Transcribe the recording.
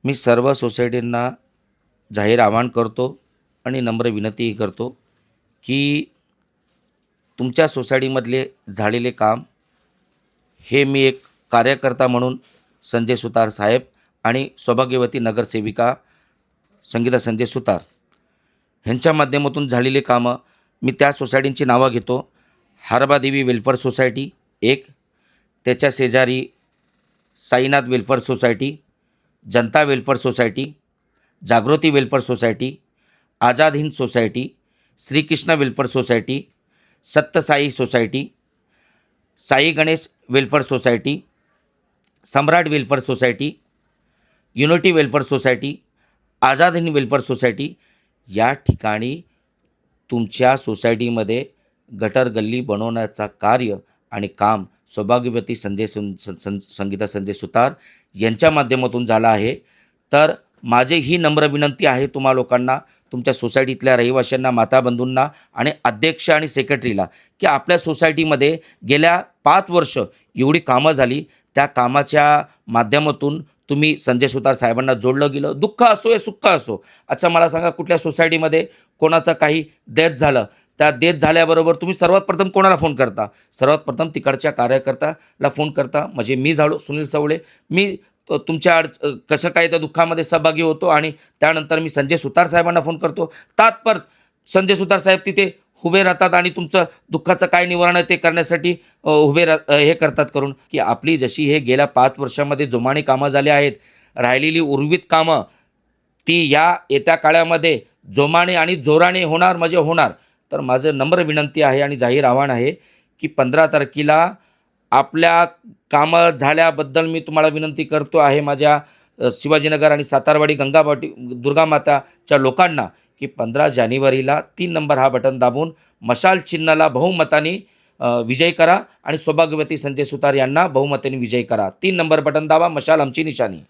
मी सर्व सोसायटींना जाहीर आवाहन करतो आणि नम्र विनंतीही करतो की तुमच्या सोसायटीमधले झालेले काम हे मी एक कार्यकर्ता म्हणून संजय सुतार साहेब आणि सौभाग्यवती नगरसेविका संगीता संजय सुतार ह्यांच्या माध्यमातून झालेली कामं मी त्या सोसायटींची नावं घेतो. हारबादेवी वेलफेअर सोसायटी एक, त्याच्या शेजारी Sainath welfare society, Janata welfare society, Jagruti welfare society, Azad Hind society, Shrikrishna welfare society, Satyasai society, Sai Ganesh welfare society, Samrat welfare society, unity welfare society, Azad Hind welfare society. या ठिकाणी तुमच्या सोसायटीमध्ये गटर गल्ली बनवण्याचा कार्य आणि काम सौभाग्यवती संगीता संजय सुतार यांच्या माध्यमातून झाला आहे. तर माझी ही नम्र विनंती आहे तुम्हा लोकांना, तुमच्या सोसायटीतल्या रहिवाशांना, माताबंधूंना आणि अध्यक्ष आणि सेक्रेटरीला, की आपल्या सोसायटीमध्ये गेल्या 5 वर्ष एवढी कामं झाली, त्या कामाच्या माध्यमातून तुम्ही संजय सुतार साहेबांना जोडलं गेलं. दुःख असो या सुख असो. अच्छा मला सांगा, कुठल्या सोसायटीमध्ये कोणाचं काही डेथ झालं, त्या डेथ झाल्याबरोबर तुम्ही सर्वात प्रथम कोणाला फोन करता? सर्वात प्रथम तिकडच्या कार्यकर्त्याला फोन करता. म्हणजे मी झालो सुनील सवळे, मी तुमच्या कसं काय त्या दुःखामध्ये सहभागी होतो आणि त्यानंतर मी संजय सुतार साहेबांना फोन करतो. तात्पर संजय सुतार साहेब तिथे उभे राहतात आणि तुमचं दुःखाचं काय निवारण आहे ते करण्यासाठी हे करतात करून, की आपली जशी हे गेल्या 5 वर्षामध्ये जोमाने कामं झाली आहेत, राहिलेली उर्वरित कामं ती या येत्या काळामध्ये जोमाने आणि जोराने होणार म्हणजे होणार. तर माझं नम्र विनंती आहे आणि जाहीर आव्हान आहे की 15 तारखेला आपल्या कामं झाल्याबद्दल मी तुम्हाला विनंती करतो आहे, माझ्या शिवाजीनगर आणि सातारवाडी गंगाबाटी दुर्गामाताच्या लोकांना, की 15 जानेवारीला 3 नंबर हा बटन दाबून मशाल चिन्हाला बहुमताने विजय करा आणि सौभाग्यवती संजय सुतार यांना बहुमताने विजय करा. 3 नंबर बटन दाबा, मशाल आमची निशाणी.